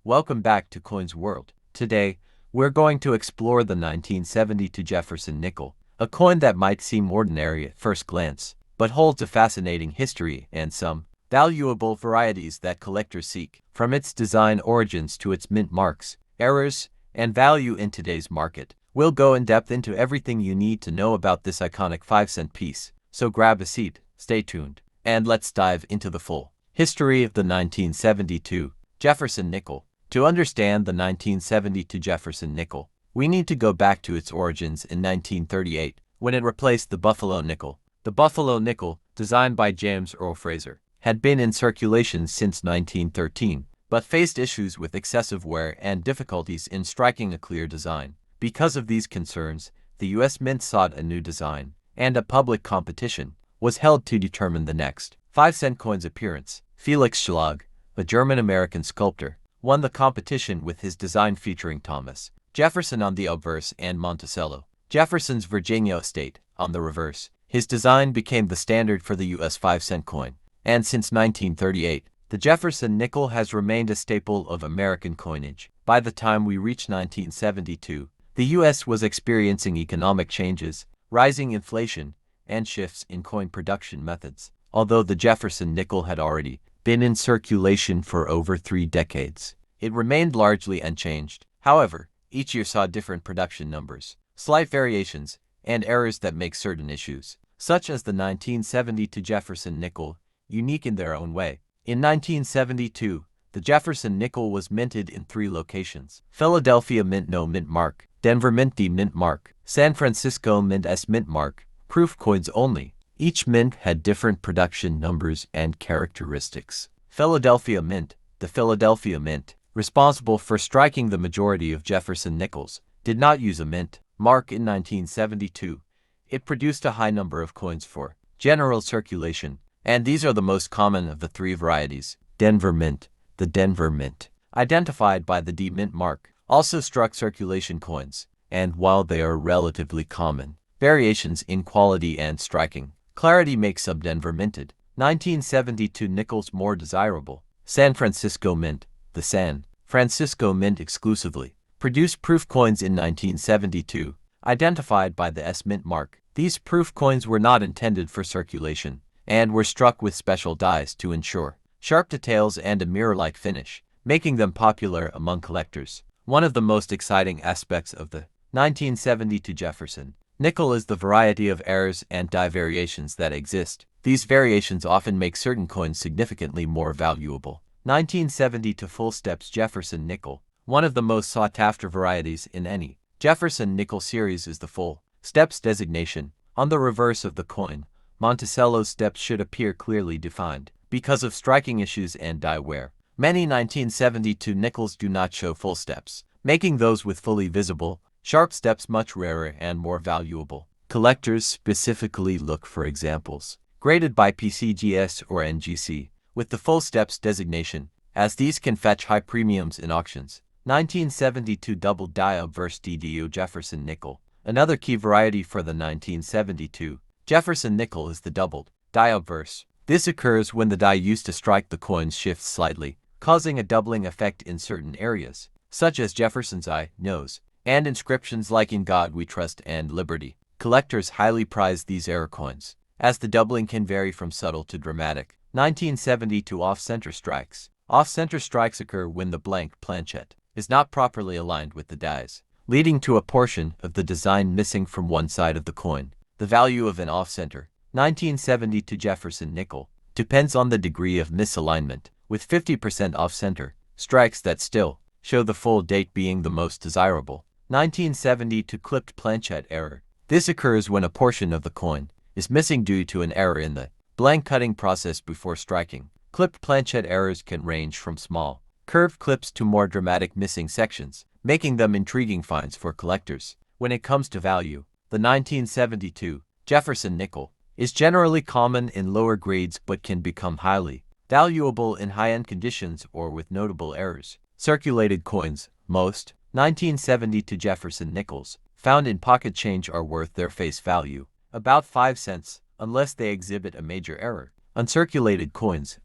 Welcome back to Coins World. Today, we're going to explore the 1972 Jefferson nickel, a coin that might seem ordinary at first glance, but holds a fascinating history and some valuable varieties that collectors seek. From its design origins to its mint marks, errors, and value in today's market, we'll go in depth into everything you need to know about this iconic 5-cent piece. So grab a seat, stay tuned, and let's dive into the full history of the 1972 Jefferson nickel. To understand the 1972 Jefferson nickel, we need to go back to its origins in 1938, when it replaced the Buffalo nickel. The Buffalo nickel, designed by James Earl Fraser, had been in circulation since 1913, but faced issues with excessive wear and difficulties in striking a clear design. Because of these concerns, the U.S. Mint sought a new design, and a public competition was held to determine the next 5-cent coin's appearance. Felix Schlag, a German-American sculptor, won the competition with his design featuring Thomas Jefferson on the obverse and Monticello, Jefferson's Virginia estate, on the reverse. His design became the standard for the U.S. 5-cent coin, and since 1938, the Jefferson nickel has remained a staple of American coinage. By the time we reach 1972, the U.S. was experiencing economic changes, rising inflation, and shifts in coin production methods. Although the Jefferson nickel had already been in circulation for over 3 decades, it remained largely unchanged. However, each year saw different production numbers, slight variations, and errors that make certain issues, such as the 1972 Jefferson nickel, unique in their own way. In 1972, the Jefferson nickel was minted in 3 locations: Philadelphia Mint No Mint Mark, Denver Mint D Mint Mark, San Francisco Mint S Mint Mark, proof coins only. Each mint had different production numbers and characteristics. Philadelphia Mint, the Philadelphia Mint, responsible for striking the majority of Jefferson nickels, did not use a mint mark in 1972. It produced a high number of coins for general circulation, and these are the most common of the 3 varieties. Denver Mint, the Denver Mint, identified by the D Mint mark, also struck circulation coins, and while they are relatively common, variations in quality and striking clarity make some Denver minted 1972 nickels more desirable. San Francisco Mint, the San Francisco Mint exclusively, produced proof coins in 1972, identified by the S Mint mark. These proof coins were not intended for circulation, and were struck with special dies to ensure sharp details and a mirror-like finish, making them popular among collectors. One of the most exciting aspects of the 1972 Jefferson nickel is the variety of errors and die variations that exist. These variations often make certain coins significantly more valuable. 1972 Full Steps Jefferson nickel. One of the most sought-after varieties in any Jefferson nickel series is the Full Steps designation. On the reverse of the coin, Monticello's steps should appear clearly defined. Because of striking issues and die wear, many 1972 nickels do not show full steps, making those with fully visible, sharp steps much rarer and more valuable. Collectors specifically look for examples graded by PCGS or NGC with the full steps designation, as these can fetch high premiums in auctions. 1972 Double Die Obverse DDO Jefferson nickel. Another key variety for the 1972 Jefferson nickel is the doubled die obverse. This occurs when the die used to strike the coins shifts slightly, causing a doubling effect in certain areas, such as Jefferson's eye, nose, and inscriptions like "In God We Trust" and "Liberty." Collectors highly prize these error coins, as the doubling can vary from subtle to dramatic. 1972 Off-center strikes. Off-center strikes occur when the blank planchette is not properly aligned with the dies, leading to a portion of the design missing from one side of the coin. The value of an off-center 1972 Jefferson nickel depends on the degree of misalignment, with 50% off-center strikes that still show the full date being the most desirable. 1972 Clipped planchette error. This occurs when a portion of the coin is missing due to an error in the blank cutting process before striking. Clipped planchette errors can range from small, curved clips to more dramatic missing sections, making them intriguing finds for collectors. When it comes to value, the 1972 Jefferson nickel is generally common in lower grades but can become highly valuable in high-end conditions or with notable errors. Circulated coins. Most 1972 Jefferson nickels found in pocket change are worth their face value, about 5 cents, unless they exhibit a major error. Uncirculated coins.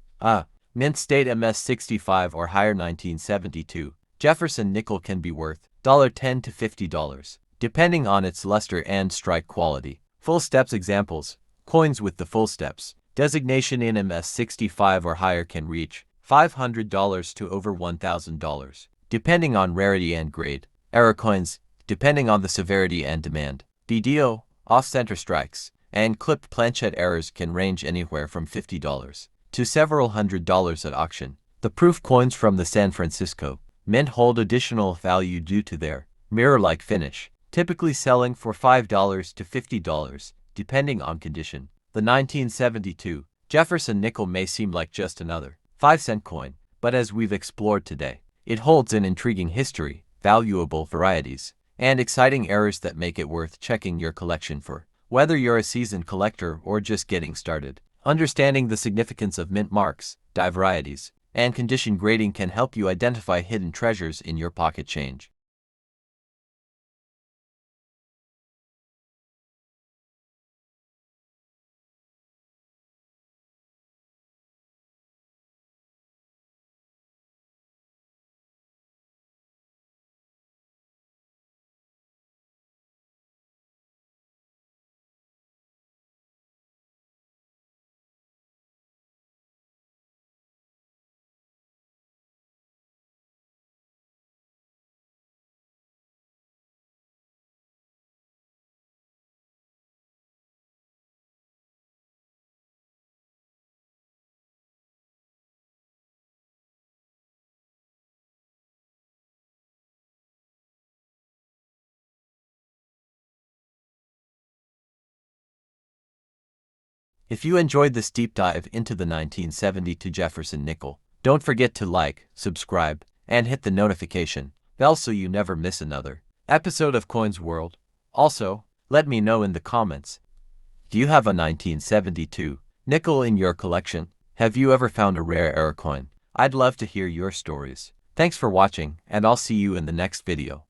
Mint state MS-65 or higher 1972. Jefferson nickel can be worth $10 to $50, depending on its luster and strike quality. Full steps examples. Coins with the full steps designation in MS-65 or higher can reach $500 to over $1,000, depending on rarity and grade. Error coins, depending on the severity and demand. DDO, off-center strikes, and clipped planchette errors can range anywhere from $50 to several $100s at auction. The proof coins from the San Francisco Mint hold additional value due to their mirror-like finish, typically selling for $5 to $50, depending on condition. The 1972 Jefferson nickel may seem like just another 5-cent coin, but as we've explored today, it holds an intriguing history, valuable varieties, and exciting errors that make it worth checking your collection for. Whether you're a seasoned collector or just getting started, understanding the significance of mint marks, die varieties, and condition grading can help you identify hidden treasures in your pocket change. If you enjoyed this deep dive into the 1972 Jefferson nickel, don't forget to like, subscribe, and hit the notification bell so you never miss another episode of Coins World. Also, let me know in the comments, do you have a 1972 nickel in your collection? Have you ever found a rare error coin? I'd love to hear your stories. Thanks for watching, and I'll see you in the next video.